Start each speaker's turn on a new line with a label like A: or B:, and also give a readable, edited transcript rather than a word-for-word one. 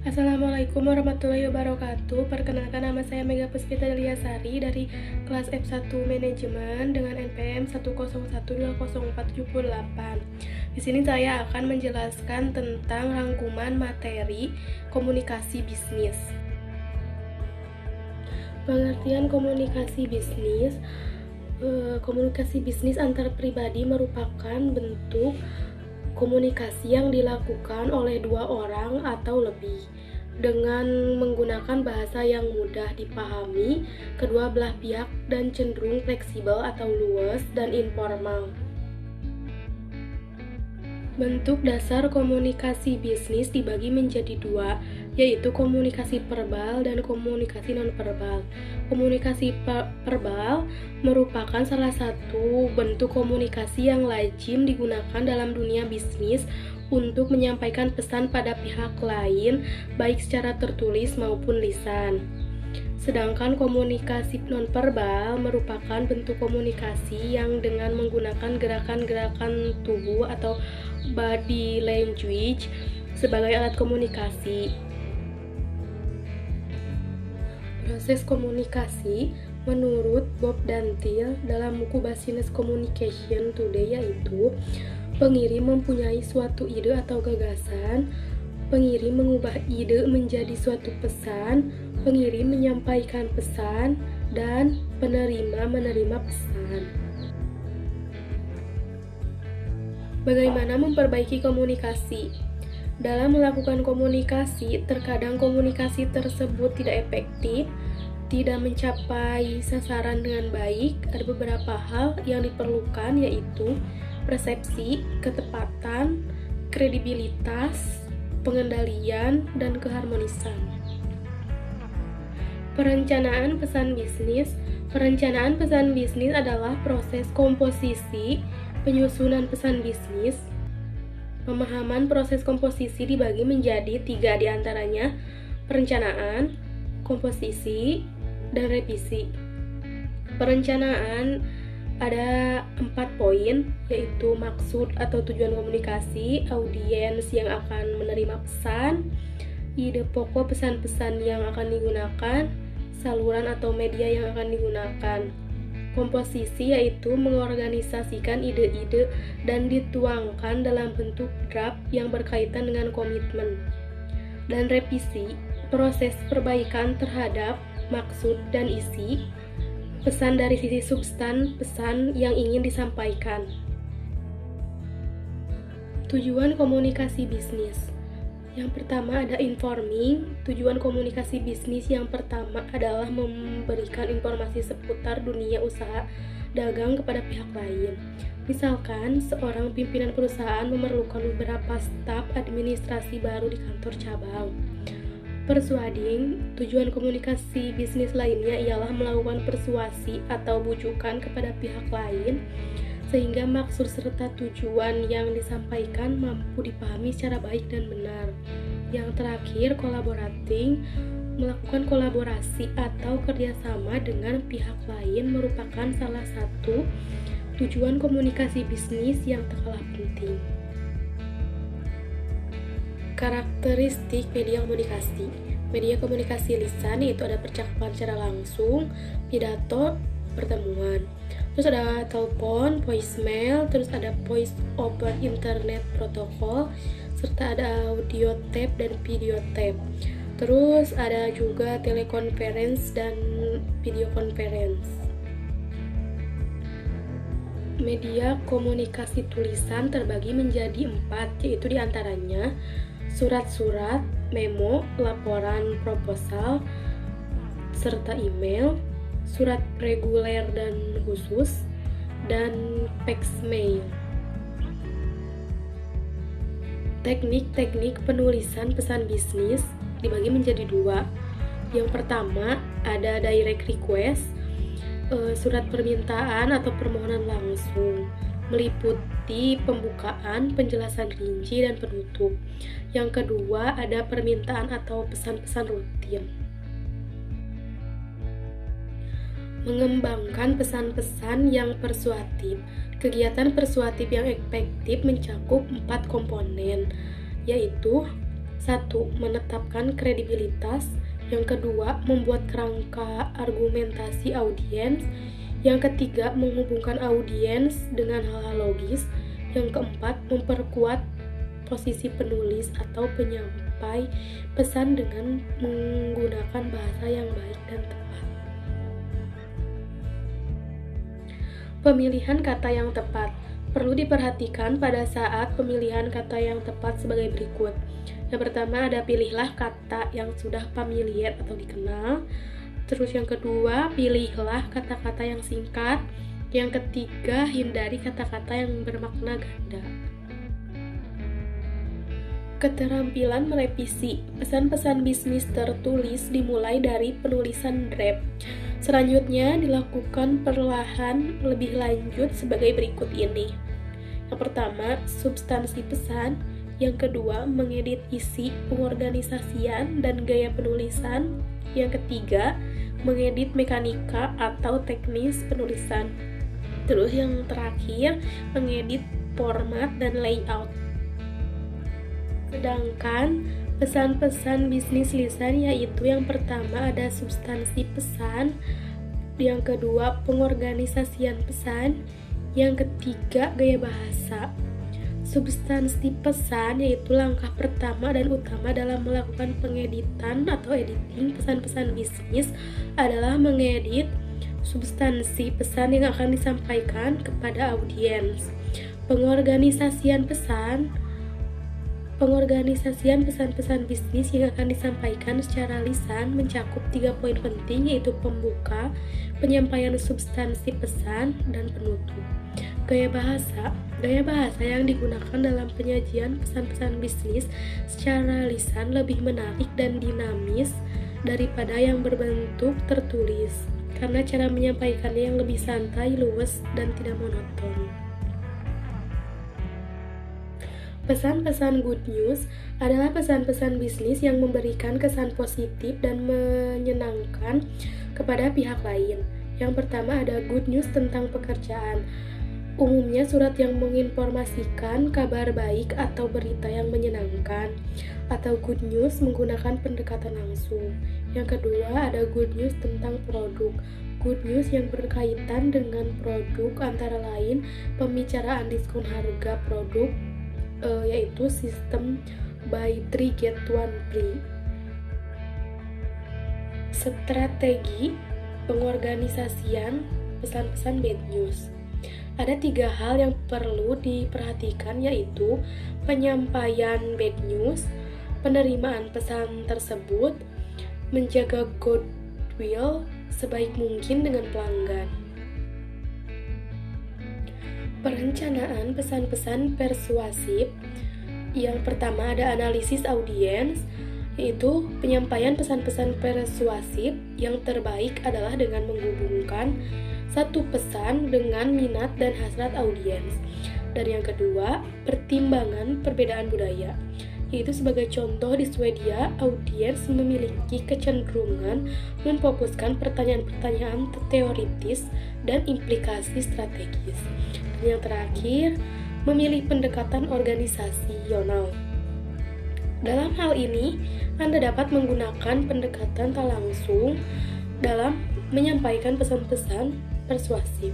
A: Assalamualaikum warahmatullahi wabarakatuh. Perkenalkan, nama saya Mega Puspita Deliasari dari kelas F1 Manajemen dengan NPM 101204778. Di sini saya akan menjelaskan tentang rangkuman materi komunikasi bisnis. Pengertian komunikasi bisnis. Komunikasi bisnis antar pribadi merupakan bentuk komunikasi yang dilakukan oleh dua orang atau lebih dengan menggunakan bahasa yang mudah dipahami kedua belah pihak dan cenderung fleksibel atau luas dan informal. Bentuk dasar komunikasi bisnis dibagi menjadi dua, yaitu komunikasi verbal dan komunikasi nonverbal. Komunikasi verbal merupakan salah satu bentuk komunikasi yang lazim digunakan dalam dunia bisnis untuk menyampaikan pesan pada pihak lain, baik secara tertulis maupun lisan. Sedangkan komunikasi nonverbal merupakan bentuk komunikasi yang dengan menggunakan gerakan-gerakan tubuh atau body language sebagai alat komunikasi. Proses komunikasi menurut Bob dan Thiel dalam buku Business Communication Today yaitu pengirim mempunyai suatu ide atau gagasan, pengirim mengubah ide menjadi suatu pesan, pengirim menyampaikan pesan, dan penerima menerima pesan. Bagaimana memperbaiki komunikasi? Dalam melakukan komunikasi, terkadang komunikasi tersebut tidak efektif, tidak mencapai sasaran dengan baik. Ada beberapa hal yang diperlukan yaitu persepsi, ketepatan, kredibilitas, pengendalian, dan keharmonisan. Perencanaan pesan bisnis. Perencanaan pesan bisnis adalah proses komposisi penyusunan pesan bisnis. Pemahaman proses komposisi dibagi menjadi 3 diantaranya: perencanaan, komposisi, dan revisi. Perencanaan ada 4 poin, yaitu maksud atau tujuan komunikasi, audiens yang akan menerima pesan, ide pokok pesan-pesan yang akan digunakan, saluran atau media yang akan digunakan. Komposisi yaitu mengorganisasikan ide-ide dan dituangkan dalam bentuk draft yang berkaitan dengan komitmen. Dan revisi, proses perbaikan terhadap maksud dan isi pesan dari sisi substan pesan yang ingin disampaikan. Tujuan komunikasi bisnis. Yang pertama ada informing. Tujuan komunikasi bisnis yang pertama adalah memberikan informasi seputar dunia usaha dagang kepada pihak lain. Misalkan, seorang pimpinan perusahaan memerlukan beberapa staf administrasi baru di kantor cabang. Persuading. Tujuan komunikasi bisnis lainnya ialah melakukan persuasi atau bujukan kepada pihak lain sehingga maksud serta tujuan yang disampaikan mampu dipahami secara baik dan benar. Yang terakhir, collaborating. Melakukan kolaborasi atau kerjasama dengan pihak lain merupakan salah satu tujuan komunikasi bisnis yang tak kalah penting. Karakteristik media komunikasi. Media komunikasi lisan yaitu ada percakapan secara langsung, pidato, pertemuan. Terus ada telepon, voicemail, terus ada voice over internet protokol, serta ada audio tape dan video tape. Terus ada juga telekonferensi dan video conference. Media komunikasi tulisan terbagi menjadi 4, yaitu diantaranya surat-surat, memo, laporan proposal, serta email, surat reguler dan khusus, dan fax mail. Teknik-teknik penulisan pesan bisnis dibagi menjadi 2. Yang pertama ada direct request, surat permintaan atau permohonan langsung, meliputi pembukaan, penjelasan rinci, dan penutup. Yang kedua ada permintaan atau pesan-pesan rutin. Mengembangkan pesan-pesan yang persuasif. Kegiatan persuasif yang efektif mencakup 4 komponen, yaitu Satu, menetapkan kredibilitas. Yang kedua, membuat kerangka argumentasi audiens. Yang ketiga, menghubungkan audiens dengan hal-hal logis. Yang keempat, memperkuat posisi penulis atau penyampai pesan dengan menggunakan bahasa yang baik dan tepat. Pemilihan kata yang tepat perlu diperhatikan pada saat pemilihan kata yang tepat sebagai berikut. Yang pertama ada pilihlah kata yang sudah familiar atau dikenal. Terus yang kedua, pilihlah kata-kata yang singkat. Yang ketiga, hindari kata-kata yang bermakna ganda. Keterampilan merevisi. Pesan-pesan bisnis tertulis dimulai dari penulisan draft. Selanjutnya dilakukan perlahan lebih lanjut sebagai berikut ini. Yang pertama, substansi pesan. Yang kedua, mengedit isi, pengorganisasian, dan gaya penulisan. Yang ketiga, mengedit mekanika atau teknis penulisan. Terus yang terakhir, mengedit format dan layout. Sedangkan pesan-pesan bisnis lisan yaitu yang pertama ada substansi pesan, yang kedua pengorganisasian pesan, yang ketiga gaya bahasa. Substansi pesan yaitu langkah pertama dan utama dalam melakukan pengeditan atau editing pesan-pesan bisnis adalah mengedit substansi pesan yang akan disampaikan kepada audiens. Pengorganisasian pesan-pesan bisnis yang akan disampaikan secara lisan mencakup 3 poin penting yaitu pembuka, penyampaian substansi pesan, dan penutup. Gaya bahasa yang digunakan dalam penyajian pesan-pesan bisnis secara lisan lebih menarik dan dinamis daripada yang berbentuk tertulis, karena cara menyampaikannya yang lebih santai, luwes, dan tidak monoton. Pesan-pesan good news adalah pesan-pesan bisnis yang memberikan kesan positif dan menyenangkan kepada pihak lain. Yang pertama ada good news tentang pekerjaan. Umumnya surat yang menginformasikan kabar baik atau berita yang menyenangkan, atau good news menggunakan pendekatan langsung. Yang kedua ada good news tentang produk. Good news yang berkaitan dengan produk antara lain pembicaraan diskon harga produk, yaitu sistem buy 3 get 1 free. Strategi pengorganisasian pesan-pesan bad news. Ada 3 hal yang perlu diperhatikan yaitu penyampaian bad news, penerimaan pesan tersebut, menjaga goodwill sebaik mungkin dengan pelanggan. Perencanaan pesan-pesan persuasif. Yang pertama ada analisis audiens, yaitu penyampaian pesan-pesan persuasif yang terbaik adalah dengan menghubungkan satu pesan dengan minat dan hasrat audiens. Dan yang kedua, pertimbangan perbedaan budaya, yaitu sebagai contoh di Swedia, audiens memiliki kecenderungan memfokuskan pertanyaan-pertanyaan teoritis dan implikasi strategis. Dan yang terakhir, memilih pendekatan organisasional. Dalam hal ini, Anda dapat menggunakan pendekatan tak langsung dalam menyampaikan pesan-pesan persuasif.